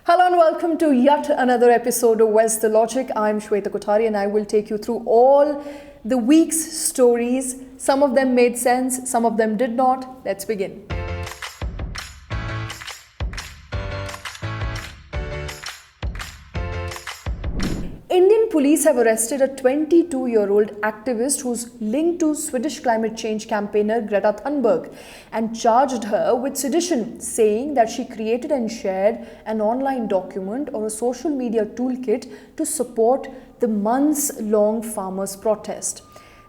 Hello and welcome to yet another episode of Where's the Logic. I'm Shweta Kothari and I will take you through all the week's stories. Some of them made sense, some of them did not. Let's begin. Indian police have arrested a 22-year-old activist who's linked to Swedish climate change campaigner Greta Thunberg and charged her with sedition, saying that she created and shared an online document or a social media toolkit to support the months-long farmers' protest.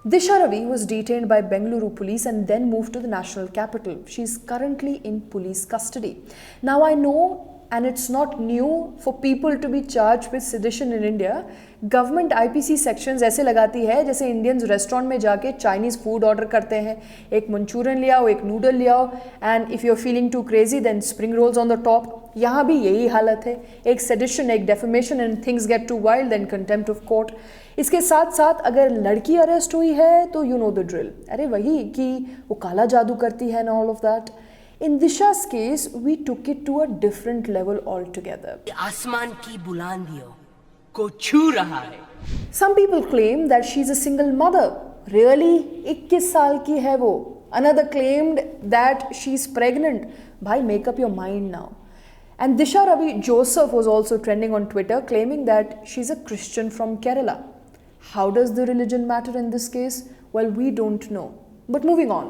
Disha Ravi was detained by Bengaluru police and then moved to the national capital. She is currently in police custody. Now I know, and it's not new for people to be charged with sedition in India. Government IPC sections ऐसे लगाती है जैसे Indians restaurant में जाके Chinese food order करते हैं, एक Manchurian ले आओ, एक नूडल ले आओ, and if you are feeling too crazy then spring rolls on the top. यहाँ भी यही हालत है, एक सेडिशन, एक defamation and things get too wild and contempt of court. इसके साथ साथ अगर लड़की अरेस्ट हुई है तो यू नो द ड्रिल. अरे वही कि वो काला जादू करती है and all of that. In Disha's case, we took it to a different level altogether. आसमान की बुलंदियों को छू रहा है. Some people claim that she's a single mother. Really? 21 साल की है वो. Another claimed that she's pregnant. Bhai, make up your mind now. And Disha Ravi Joseph was also trending on Twitter claiming that she's a Christian from Kerala. How does the religion matter in this case? Well, we don't know. But moving on,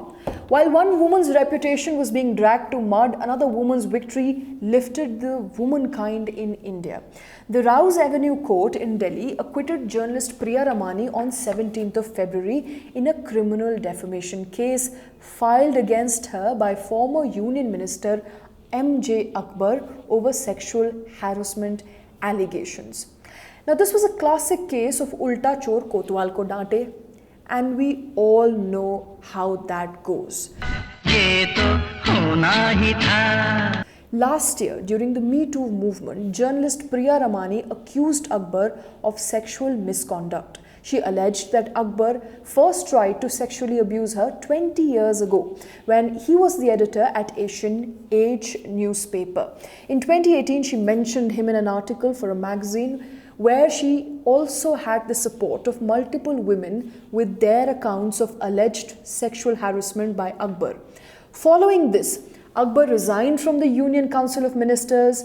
while one woman's reputation was being dragged to mud, another woman's victory lifted the womankind in India. The Rouse Avenue Court in Delhi acquitted journalist Priya Ramani on 17th of February in a criminal defamation case filed against her by former Union Minister M.J. Akbar over sexual harassment allegations. Now, this was a classic case of Ulta Chor Kotwal ko daante. And we all know how that goes. Last year, during the Me Too movement, journalist Priya Ramani accused Akbar of sexual misconduct. She alleged that Akbar first tried to sexually abuse her 20 years ago when he was the editor at Asian Age newspaper. In 2018, she mentioned him in an article for a magazine where she also had the support of multiple women with their accounts of alleged sexual harassment by Akbar. Following this, Akbar resigned from the Union Council of Ministers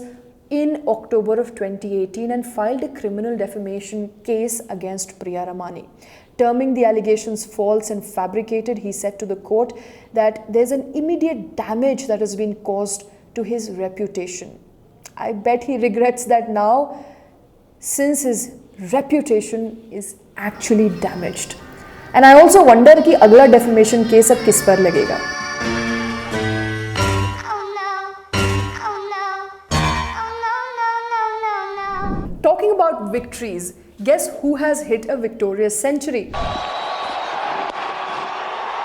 in October of 2018 and filed a criminal defamation case against Priya Ramani. Terming the allegations false and fabricated, he said to the court that there's an immediate damage that has been caused to his reputation. I bet he regrets that now, since his reputation is actually damaged. And I also wonder कि अगला defamation case अब किस पर लगेगा. Talking about victories, guess who has hit a victorious century?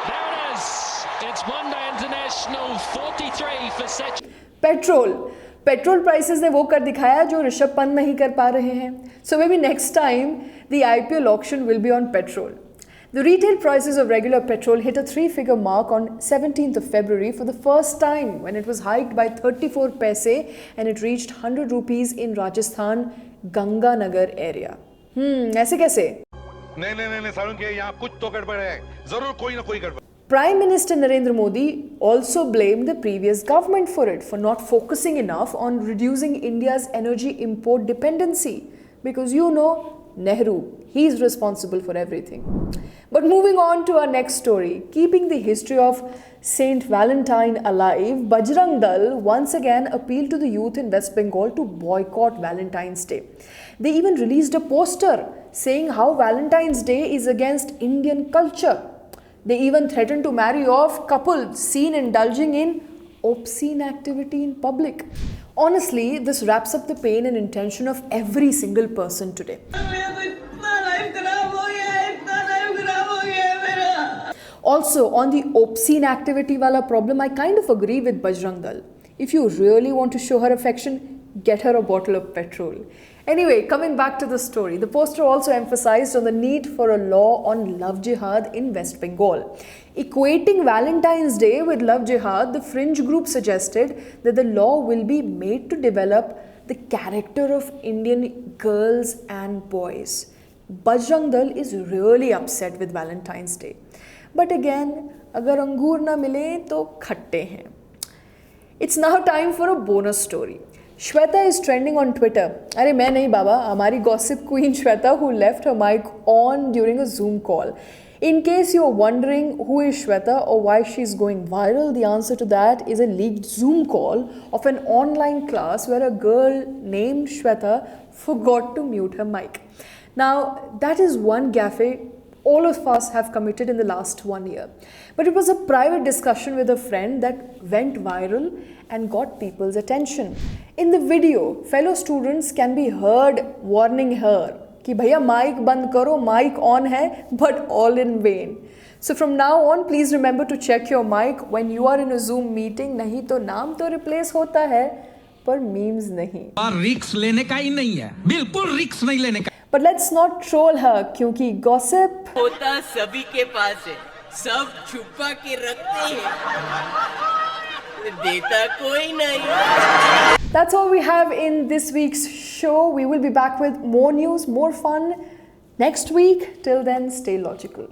There it is. It's one day international 43 for Petrol. Petrol prices ने वो कर दिखाया जो ऋषभ पंत नहीं कर पा रहे हैं. So maybe next time the IPL auction will be on petrol. The retail prices of regular petrol hit a 3-figure mark on 17th of February for the first time when it was hiked by 34 paise and it reached 100 rupees in Rajasthan Ganganagar area. ऐसे कैसे? नहीं सारुण के यहाँ कुछ तो गड़बड़ है, जरूर कोई ना कोई गड़बड़. Prime Minister Narendra Modi also blamed the previous government for it, for not focusing enough on reducing India's energy import dependency. Because you know, Nehru, he's responsible for everything. But moving on to our next story, keeping the history of Saint Valentine alive, Bajrang Dal once again appealed to the youth in West Bengal to boycott Valentine's Day. They even released a poster saying how Valentine's Day is against Indian culture. They even threatened to marry off couples seen indulging in obscene activity in public. Honestly, this wraps up the pain and intention of every single person today. Also, on the obscene activity wala problem, I kind of agree with Bajrang Dal. If you really want to show her affection, get her a bottle of petrol. Anyway, coming back to the story, the poster also emphasized on the need for a law on love jihad in West Bengal. Equating Valentine's Day with love jihad, the fringe group suggested that the law will be made to develop the character of Indian girls and boys. Bajrang Dal is really upset with Valentine's Day. But again, अगर अंगूर ना मिले तो खट्टे हैं. It's now time for a bonus story. Shweta is trending on Twitter. अरे मैं नहीं बाबा, हमारी gossip queen Shweta who left her mic on during a Zoom call. In case you're wondering who is Shweta or why she's going viral, the answer to that is a leaked Zoom call of an online class where a girl named Shweta forgot to mute her mic. Now, that is one gaffe all of us have committed in the last 1 year. But it was a private discussion with a friend that went viral and got people's attention. In the video, fellow students can be heard warning her कि भैया mic बंद करो, mic on है, but all in vain. So from now on, please remember to check your mic when you are in a Zoom meeting. नहीं तो नाम तो replace होता है, पर memes नहीं. और रिक्स लेने का ही नहीं है, बिल्कुल रिक्स नहीं लेने का. But let's not troll her क्योंकि gossip होता सभी के पास है, सब छुपा के रखते हैं, देता कोई नहीं. That's all we have in this week's show. We will be back with more news, more fun next week. Till then, stay logical.